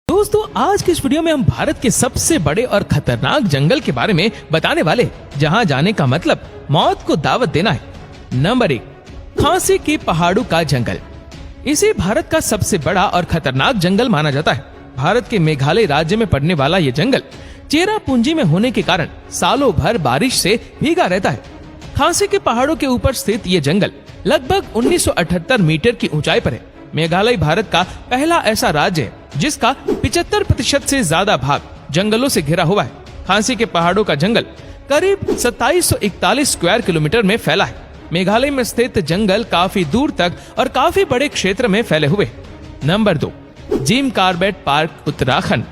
दोस्तों आज की इस वीडियो में हम भारत के सबसे बड़े और खतरनाक जंगल के बारे में बताने वाले हैं, जहां जाने का मतलब मौत को दावत देना है। नंबर 1, खांसी के पहाड़ों का जंगल। इसे भारत का सबसे बड़ा और खतरनाक जंगल माना जाता है। भारत के मेघालय राज्य में पड़ने वाला ये जंगल चेरापूंजी में होने के कारण सालों भर बारिश से भीगा रहता है। खांसी के पहाड़ों के ऊपर स्थित ये जंगल लगभग 1978 मीटर की ऊंचाई पर है। मेघालय भारत का पहला ऐसा राज्य है जिसका 75% से ज्यादा भाग जंगलों से घिरा हुआ है। खांसी के पहाड़ों का जंगल करीब 2741 स्क्वायर किलोमीटर में फैला है। मेघालय में स्थित जंगल काफी दूर तक और काफी बड़े क्षेत्र में फैले हुए। Number 2, Jim Corbett park Uttarakhand.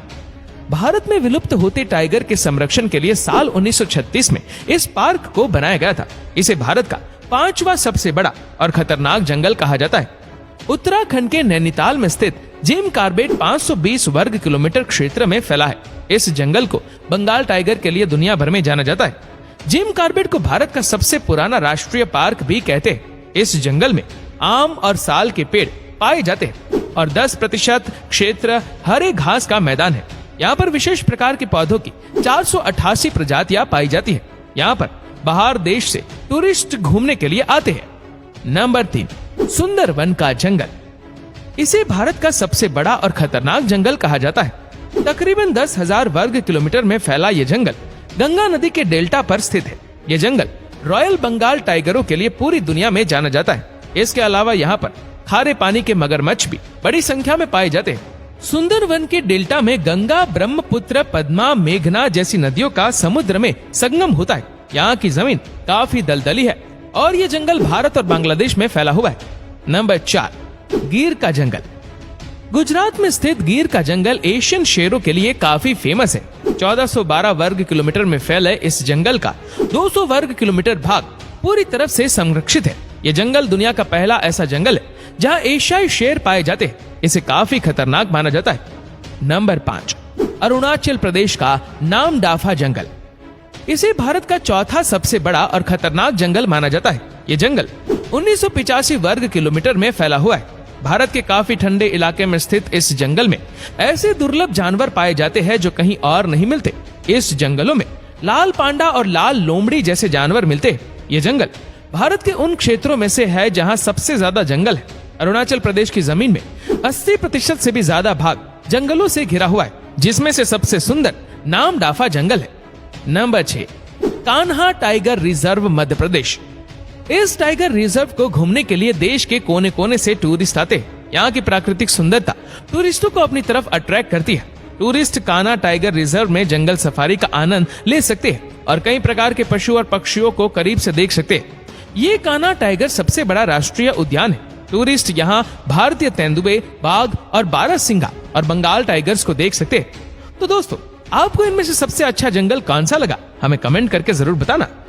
Bharat में विलुप्त होते टाइगर के संरक्षण के लिए साल 1936 में इस पार्क को बनाया गया था। इसे भारत का 5वां सबसे बड़ा और खतरनाक जंगल कहा जाता है। उत्तराखंड के नैनीताल में स्थित जिम कॉर्बेट 520 वर्ग किलोमीटर क्षेत्र में फैला है। इस जंगल को बंगाल टाइगर के लिए दुनिया भर में जाना जाता है। जिम कॉर्बेट को भारत का सबसे पुराना राष्ट्रीय पार्क भी कहते हैं। इस जंगल में आम और साल के पेड़ पाए जाते हैं और 10% क्षेत्र हरे घास का मैदान है। यहाँ पर विशेष प्रकार के पौधों की 488 प्रजातियां पाई जाती है। यहाँ पर बाहर देश से टूरिस्ट घूमने के लिए आते हैं। नंबर 3, सुंदरवन का जंगल। इसे भारत का सबसे बड़ा और खतरनाक जंगल कहा जाता है। तकरीबन 10,000 वर्ग किलोमीटर में फैला ये जंगल गंगा नदी के डेल्टा पर स्थित है। ये जंगल रॉयल बंगाल टाइगरों के लिए पूरी दुनिया में जाना जाता है। इसके अलावा यहाँ पर खारे पानी के मगरमच्छ भी बड़ी संख्या में पाए जाते हैं। सुंदरवन के डेल्टा में गंगा, ब्रह्मपुत्र, पद्मा, मेघना जैसी नदियों का समुद्र में संगम होता है। यहाँ की जमीन काफी दलदली है और ये जंगल भारत और बांग्लादेश में फैला हुआ है। नंबर 4, गिर का जंगल। गुजरात में स्थित गिर का जंगल एशियन शेरों के लिए काफी फेमस है। 1412 वर्ग किलोमीटर में फैले इस जंगल का 200 वर्ग किलोमीटर भाग पूरी तरह से संरक्षित है। ये जंगल दुनिया का पहला ऐसा जंगल है जहां एशियाई शेर पाए जाते हैं। इसे काफी खतरनाक माना जाता है। नंबर 5, अरुणाचल प्रदेश का नामदाफा जंगल। इसे भारत का चौथा सबसे बड़ा और खतरनाक जंगल माना जाता है। ये जंगल 1985 वर्ग किलोमीटर में फैला हुआ है। भारत के काफी ठंडे इलाके में स्थित इस जंगल में ऐसे दुर्लभ जानवर पाए जाते हैं जो कहीं और नहीं मिलते। इस जंगलों में लाल पांडा और लाल लोमड़ी जैसे जानवर मिलते हैं। ये जंगल भारत के उन क्षेत्रों में से है जहां सबसे ज्यादा जंगल है। अरुणाचल प्रदेश की जमीन में 80% से भी ज्यादा भाग जंगलों से घिरा हुआ है, जिसमें से सबसे सुंदर नामदाफा जंगल है। Number 6, Kanha tiger reserve Madhya Pradesh. इस टाइगर रिजर्व को घूमने के लिए देश के कोने कोने से टूरिस्ट आते हैं। यहाँ की प्राकृतिक सुंदरता टूरिस्टों को अपनी तरफ अट्रैक्ट करती है। टूरिस्ट कान्हा टाइगर रिजर्व में जंगल सफारी का आनंद ले सकते हैं और कई प्रकार के पशु और पक्षियों को करीब से देख सकते हैं। ये कान्हा टाइगर सबसे बड़ा राष्ट्रीय उद्यान है। टूरिस्ट यहाँ भारतीय तेंदुए, बाघ और बारहसिंगा और बंगाल टाइगर्स को देख सकते हैं। तो दोस्तों, आपको इनमें से सबसे अच्छा जंगल कौन सा लगा, हमें कमेंट करके जरूर बताना।